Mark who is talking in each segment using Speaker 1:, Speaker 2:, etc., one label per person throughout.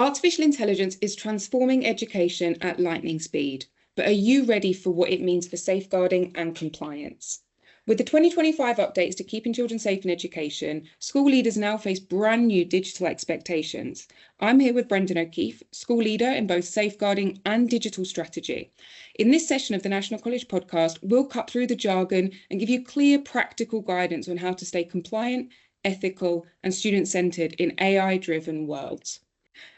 Speaker 1: Artificial intelligence is transforming education at lightning speed, but are you ready for what it means for safeguarding and compliance? With the 2025 updates to keeping children safe in education, school leaders now face brand new digital expectations. I'm here with Brendan O'Keefe, school leader in both safeguarding and digital strategy. In this session of the National College podcast, we'll cut through the jargon and give you clear, practical guidance on how to stay compliant, ethical, and student-centered in AI-driven worlds.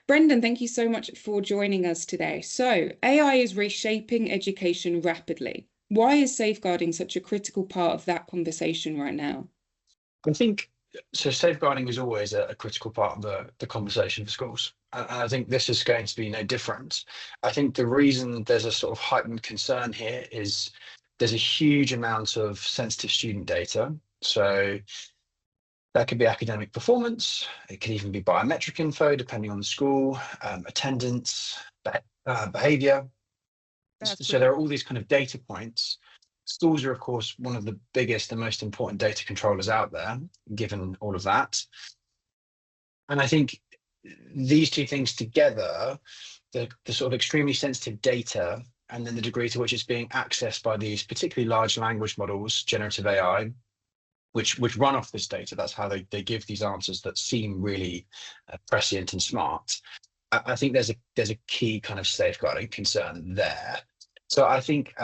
Speaker 1: Brendan, thank you so much for joining us today. So, AI is reshaping education rapidly. Why is safeguarding such a critical part of that conversation right now?
Speaker 2: I think so. Safeguarding is always a critical part of the conversation for schools. And I think this is going to be no different. I think the reason there's a sort of heightened concern here is there's a huge amount of sensitive student data. So that could be academic performance. It could even be biometric info, depending on the school, attendance, behavior. So there are all these kind of data points. Schools are, of course, one of the biggest and most important data controllers out there, given all of that. And I think these two things together, the sort of extremely sensitive data, and then the degree to which it's being accessed by these particularly large language models, generative AI, which run off this data. That's how they give these answers that seem really prescient and smart. I think there's a key kind of safeguarding concern there. So I think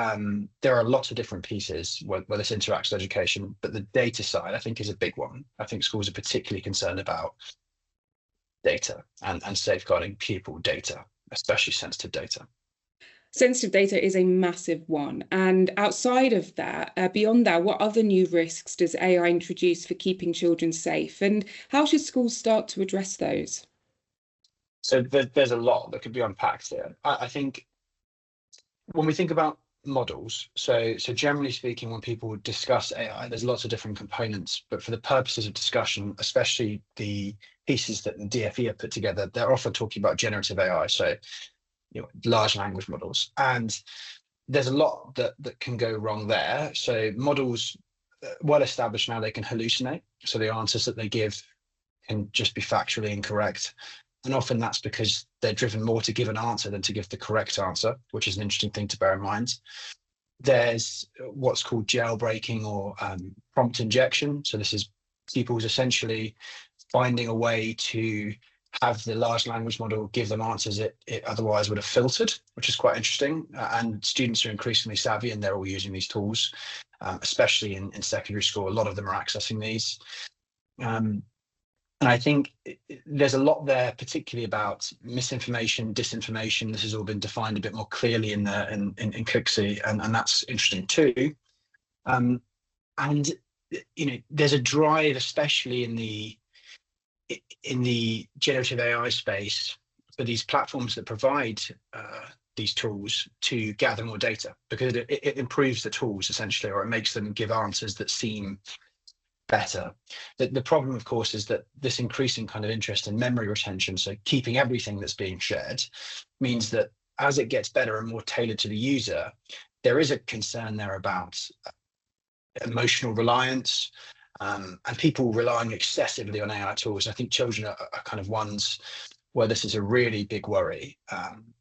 Speaker 2: there are lots of different pieces where this interacts with education, but the data side, I think, is a big one. I think schools are particularly concerned about data and safeguarding pupil data, especially sensitive data.
Speaker 1: Sensitive data is a massive one. And outside of that, beyond that, what other new risks does AI introduce for keeping children safe? And how should schools start to address those?
Speaker 2: So there's a lot that could be unpacked here. I think when we think about models, so generally speaking, when people discuss AI, there's lots of different components, but for the purposes of discussion, especially the pieces that the DFE have put together, they're often talking about generative AI. So large language models, and there's a lot that can go wrong there. So models, well established now, they can hallucinate. So the answers that they give can just be factually incorrect. And often that's because they're driven more to give an answer than to give the correct answer, which is an interesting thing to bear in mind. There's what's called jailbreaking or prompt injection. So this is pupils essentially finding a way to have the large language model give them answers it otherwise would have filtered, which is quite interesting. And students are increasingly savvy and they're all using these tools, especially in secondary school. A lot of them are accessing these. And I think there's a lot there, particularly about misinformation, disinformation. This has all been defined a bit more clearly in KCSIE, and that's interesting too. And there's a drive, especially in the generative AI space, for these platforms that provide these tools to gather more data, because it improves the tools essentially, or it makes them give answers that seem better. The problem, of course, is that this increasing kind of interest in memory retention, so keeping everything that's being shared, means that as it gets better and more tailored to the user, there is a concern there about emotional reliance, and people relying excessively on AI tools. I think children are kind of ones where this is a really big worry.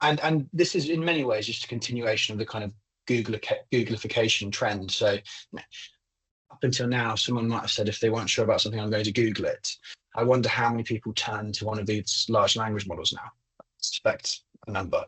Speaker 2: And this is in many ways just a continuation of the kind of Googleification trend. So up until now, someone might have said, if they weren't sure about something, I'm going to Google it. I wonder how many people turn to one of these large language models now. I suspect a number.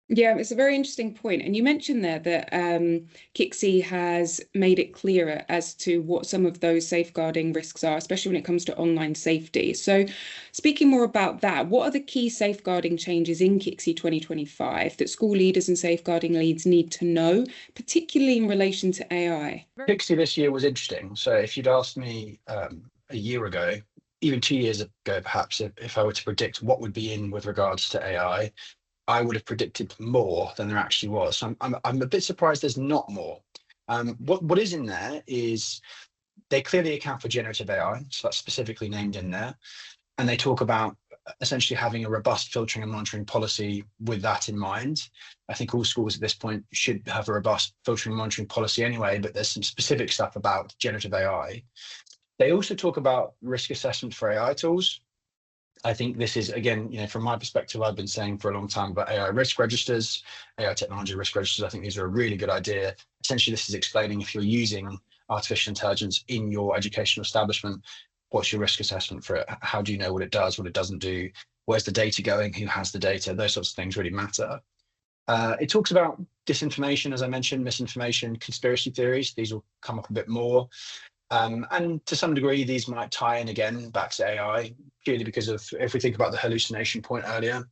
Speaker 1: Yeah, it's a very interesting point. And you mentioned there that KCSIE has made it clearer as to what some of those safeguarding risks are, especially when it comes to online safety. So speaking more about that, what are the key safeguarding changes in KCSIE 2025 that school leaders and safeguarding leads need to know, particularly in relation to AI?
Speaker 2: KCSIE this year was interesting. So if you'd asked me a year ago, even 2 years ago, perhaps, if I were to predict what would be in with regards to AI, I would have predicted more than there actually was. So I'm a bit surprised there's not more. What is in there is they clearly account for generative AI, so that's specifically named in there. And they talk about essentially having a robust filtering and monitoring policy with that in mind. I think all schools at this point should have a robust filtering and monitoring policy anyway, but there's some specific stuff about generative AI. They also talk about risk assessment for AI tools. I think this is, again, from my perspective, I've been saying for a long time about AI risk registers, AI technology risk registers. I think these are a really good idea. Essentially, this is explaining if you're using artificial intelligence in your educational establishment, what's your risk assessment for it? How do you know what it does, what it doesn't do? Where's the data going? Who has the data? Those sorts of things really matter. It talks about disinformation, as I mentioned, misinformation, conspiracy theories. These will come up a bit more. And to some degree, these might tie in again back to AI, purely because of, if we think about the hallucination point earlier,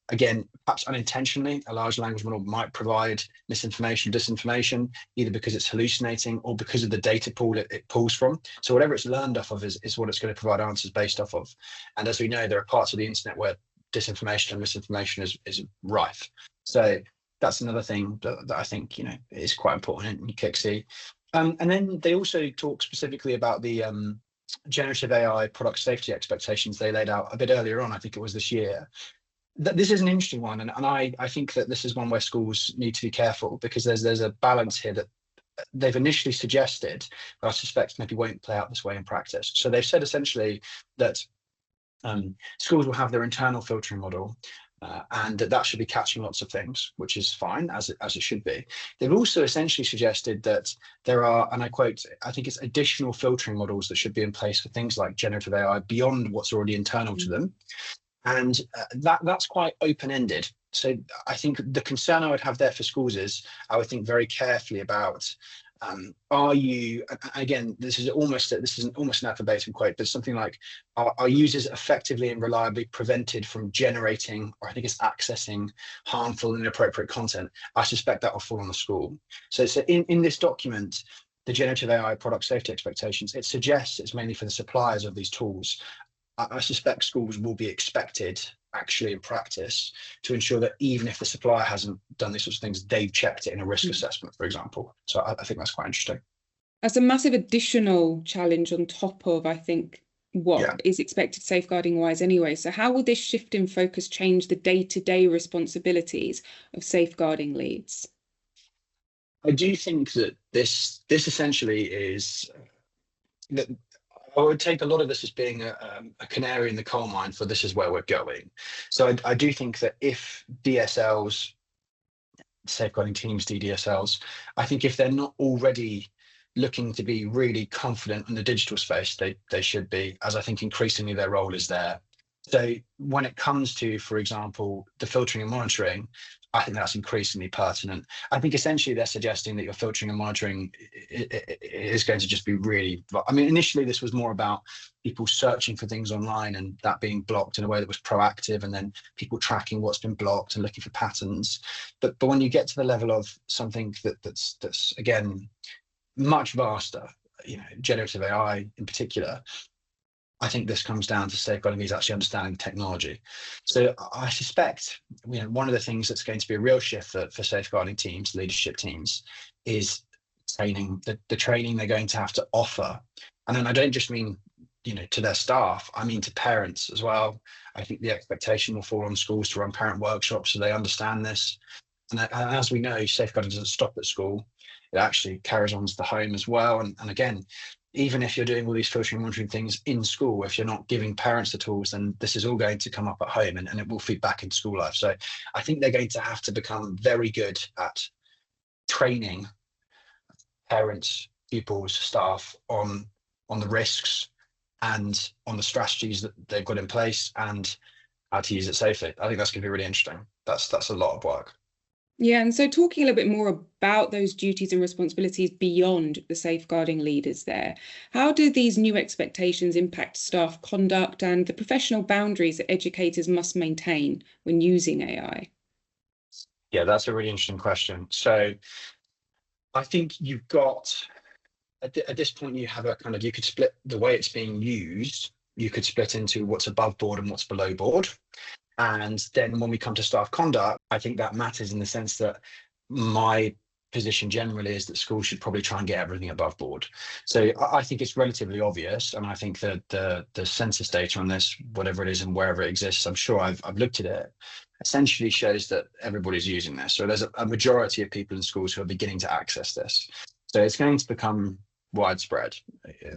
Speaker 2: again, perhaps unintentionally, a large language model might provide misinformation, disinformation, either because it's hallucinating or because of the data pool it pulls from. So whatever it's learned off of is what it's going to provide answers based off of. And as we know, there are parts of the internet where disinformation and misinformation is rife. So that's another thing that I think, is quite important in KCSIE. And then they also talk specifically about the generative AI product safety expectations they laid out a bit earlier on. I think it was this year. This is an interesting one, and I think that this is one where schools need to be careful, because there's a balance here that they've initially suggested, but I suspect maybe won't play out this way in practice. So they've said essentially that schools will have their internal filtering model, and that should be catching lots of things, which is fine, as it should be. They've also essentially suggested that there are, and I quote, I think it's additional filtering models that should be in place for things like generative AI beyond what's already internal to them. And that's quite open-ended. So I think the concern I would have there for schools is, I would think very carefully about, are you, again, this is almost an verbatim quote, but something like, are users effectively and reliably prevented from generating, or I think it's accessing, harmful and inappropriate content? I suspect that will fall on the school. So in this document, the generative AI product safety expectations, it suggests it's mainly for the suppliers of these tools. I suspect schools will be expected, actually in practice, to ensure that even if the supplier hasn't done these sorts of things, they've checked it in a risk assessment, for example. So I think that's quite interesting.
Speaker 1: That's a massive additional challenge on top of, I think, what is expected safeguarding wise anyway. So how will this shift in focus change the day-to-day responsibilities of safeguarding leads?
Speaker 2: I do think that this essentially is that I would take a lot of this as being a canary in the coal mine for this is where we're going. So I do think that if DSLs, safeguarding teams, DDSLs, I think if they're not already looking to be really confident in the digital space, they should be, as I think increasingly their role is there. So when it comes to, for example, the filtering and monitoring, I think that's increasingly pertinent. I think essentially they're suggesting that your filtering and monitoring is going to just be really, I mean, initially this was more about people searching for things online and that being blocked in a way that was proactive, and then people tracking what's been blocked and looking for patterns. But when you get to the level of something that's again, much vaster, generative AI in particular, I think this comes down to safeguarding these actually understanding technology. So I suspect, one of the things that's going to be a real shift for safeguarding teams, leadership teams, is training, the training they're going to have to offer. And then I don't just mean, to their staff, I mean to parents as well. I think the expectation will fall on schools to run parent workshops so they understand this. And as we know, safeguarding doesn't stop at school. It actually carries on to the home as well. And again, even if you're doing all these filtering and monitoring things in school, if you're not giving parents the tools, then this is all going to come up at home and it will feed back into school life. So I think they're going to have to become very good at training parents, pupils, staff on the risks and on the strategies that they've got in place and how to use it safely. I think that's going to be really interesting. That's a lot of work.
Speaker 1: Yeah, and so talking a little bit more about those duties and responsibilities beyond the safeguarding leaders there, how do these new expectations impact staff conduct and the professional boundaries that educators must maintain when using AI?
Speaker 2: Yeah, that's a really interesting question. So I think you've got, at this point, you have a kind of, you could split the way it's being used, you could split into what's above board and what's below board. And then when we come to staff conduct, I think that matters in the sense that my position generally is that schools should probably try and get everything above board. So I think it's relatively obvious. And I think that the census data on this, whatever it is and wherever it exists, I'm sure I've looked at it, essentially shows that everybody's using this. So there's a majority of people in schools who are beginning to access this. So it's going to become widespread,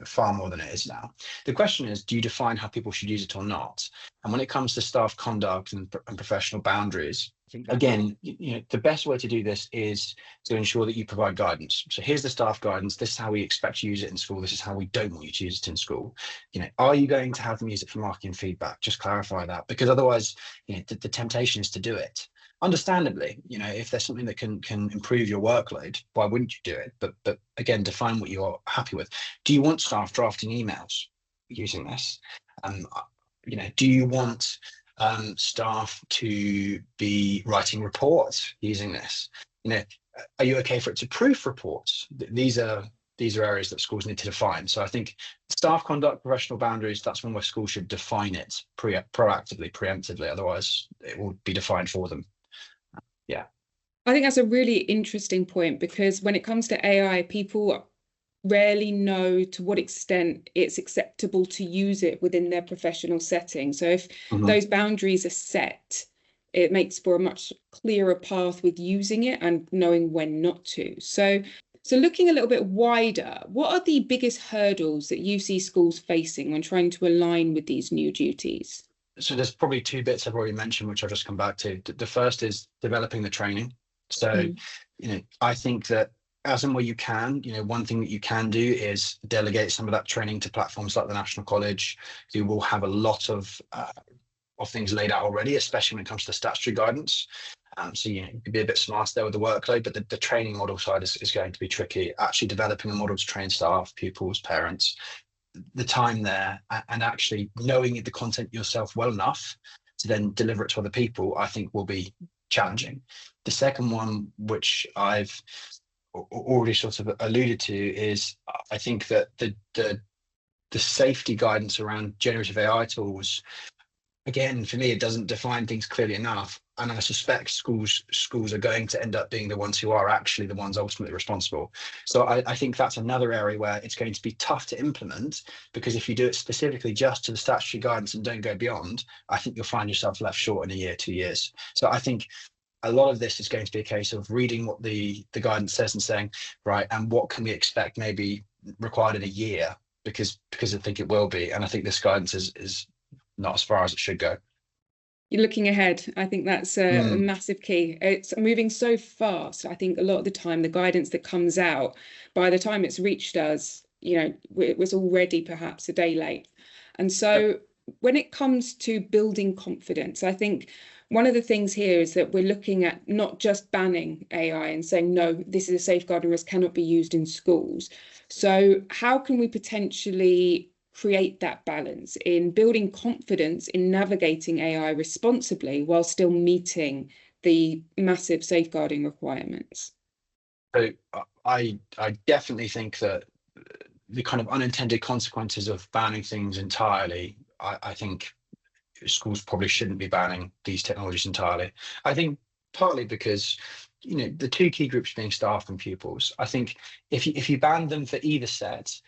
Speaker 2: far more than it is now. The question is, do you define how people should use it or not? And when it comes to staff conduct and professional boundaries, again, the best way to do this is to ensure that you provide guidance. So here's the staff guidance. This is how we expect to use it in school. This is how we don't want you to use it in school. Are you going to have them use it for marking and feedback? Just clarify that, because otherwise, the temptation is to do it. Understandably, if there's something that can improve your workload, why wouldn't you do it? But again, define what you're happy with. Do you want staff drafting emails using this? Do you want staff to be writing reports using this? Are you okay for it to proof reports? These are areas that schools need to define. So I think staff conduct, professional boundaries, that's one where schools should define it proactively, preemptively. Otherwise, it will be defined for them. Yeah.
Speaker 1: I think that's a really interesting point, because when it comes to AI, people rarely know to what extent it's acceptable to use it within their professional setting. So if those boundaries are set, it makes for a much clearer path with using it and knowing when not to. So looking a little bit wider, what are the biggest hurdles that you see schools facing when trying to align with these new duties?
Speaker 2: So there's probably two bits I've already mentioned, which I'll just come back to. The first is developing the training. So, I think that as and where you can, one thing that you can do is delegate some of that training to platforms like the National College, who will have a lot of things laid out already, especially when it comes to statutory guidance. So you could be a bit smarter there with the workload, but the training model side is going to be tricky. Actually developing a model to train staff, pupils, parents, the time there, and actually knowing the content yourself well enough to then deliver it to other people, I think will be challenging. The second one, which I've already sort of alluded to, is I think that the safety guidance around generative AI tools, again, for me, it doesn't define things clearly enough. And I suspect schools are going to end up being the ones who are actually the ones ultimately responsible. So I think that's another area where it's going to be tough to implement, because if you do it specifically just to the statutory guidance and don't go beyond, I think you'll find yourself left short in a year, 2 years. So I think a lot of this is going to be a case of reading what the guidance says and saying, right, and what can we expect maybe required in a year, because I think it will be. And I think this guidance is not as far as it should go.
Speaker 1: You're looking ahead. I think that's a massive key. It's moving so fast. I think a lot of the time, the guidance that comes out, by the time it's reached us, it was already perhaps a day late. And so when it comes to building confidence, I think one of the things here is that we're looking at not just banning AI and saying, no, this is a safeguarding risk, cannot be used in schools. So how can we potentially create that balance in building confidence in navigating AI responsibly while still meeting the massive safeguarding requirements?
Speaker 2: So I definitely think that the kind of unintended consequences of banning things entirely, I think schools probably shouldn't be banning these technologies entirely. I think partly because the two key groups being staff and pupils. I think if you ban them for either set,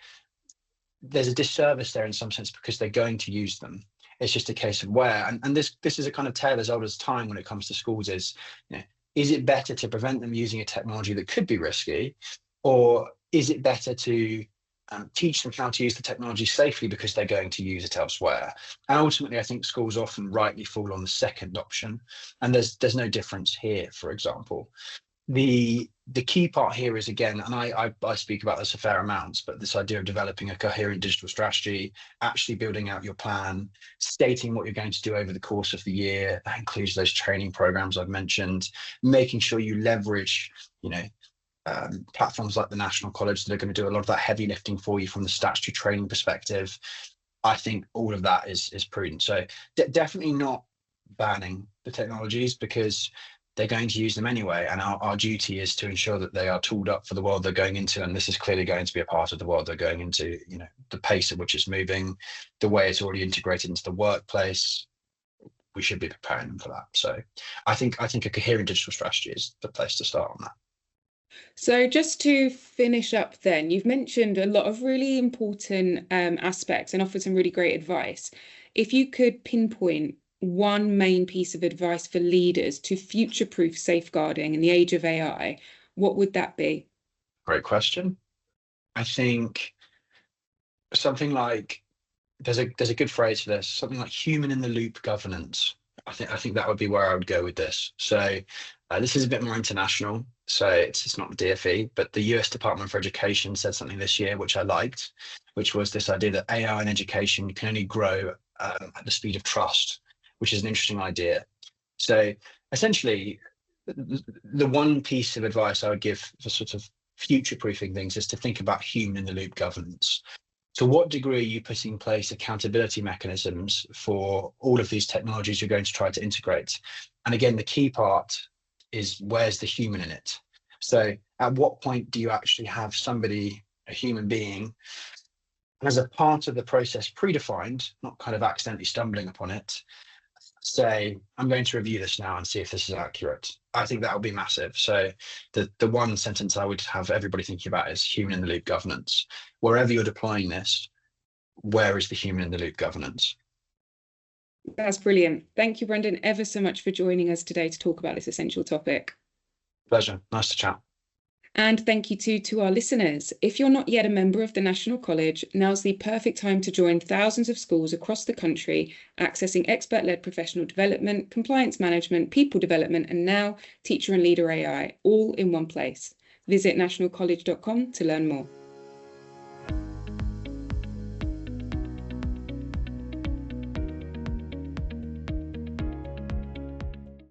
Speaker 2: there's a disservice there in some sense, because they're going to use them. It's just a case of where, and this is a kind of tale as old as time when it comes to schools, is it better to prevent them using a technology that could be risky, or is it better to teach them how to use the technology safely because they're going to use it elsewhere? And ultimately, I think schools often rightly fall on the second option, and there's no difference here, for example. The key part here is, again, and I speak about this a fair amount, but this idea of developing a coherent digital strategy, actually building out your plan, stating what you're going to do over the course of the year. That includes those training programs I've mentioned, making sure you leverage, platforms like the National College that are going to do a lot of that heavy lifting for you from the statutory training perspective. I think all of that is prudent. So definitely not banning the technologies, because they're going to use them anyway, and our duty is to ensure that they are tooled up for the world they're going into, and this is clearly going to be a part of the world they're going into. The pace at which it's moving, the way it's already integrated into the workplace, we should be preparing them for that. So I think a coherent digital strategy is the place to start on that.
Speaker 1: So just to finish up then, you've mentioned a lot of really important aspects and offered some really great advice. If you could pinpoint one main piece of advice for leaders to future-proof safeguarding in the age of AI, what would that be?
Speaker 2: Great question. I think something like there's a good phrase for this, something like human in the loop governance. I think that would be where I would go with this. So this is a bit more international. So it's not the DfE, but the US Department for Education said something this year, which I liked, which was this idea that AI in education can only grow at the speed of trust, which is an interesting idea. So essentially, the one piece of advice I would give for sort of future-proofing things is to think about human in the loop governance. To what degree are you putting in place accountability mechanisms for all of these technologies you're going to try to integrate? And again, the key part is where's the human in it? So at what point do you actually have somebody, a human being, as a part of the process predefined, not kind of accidentally stumbling upon it, say, I'm going to review this now and see if this is accurate. I think that would be massive. So the one sentence I would have everybody thinking about is human in the loop governance. Wherever you're deploying this, where is the human in the loop governance?
Speaker 1: That's brilliant. Thank you, Brendan, ever so much for joining us today to talk about this essential topic.
Speaker 2: Pleasure. Nice to chat.
Speaker 1: And thank you to our listeners. If you're not yet a member of the National College, now's the perfect time to join thousands of schools across the country, accessing expert-led professional development, compliance management, people development, and now teacher and leader AI, all in one place. Visit nationalcollege.com to learn more.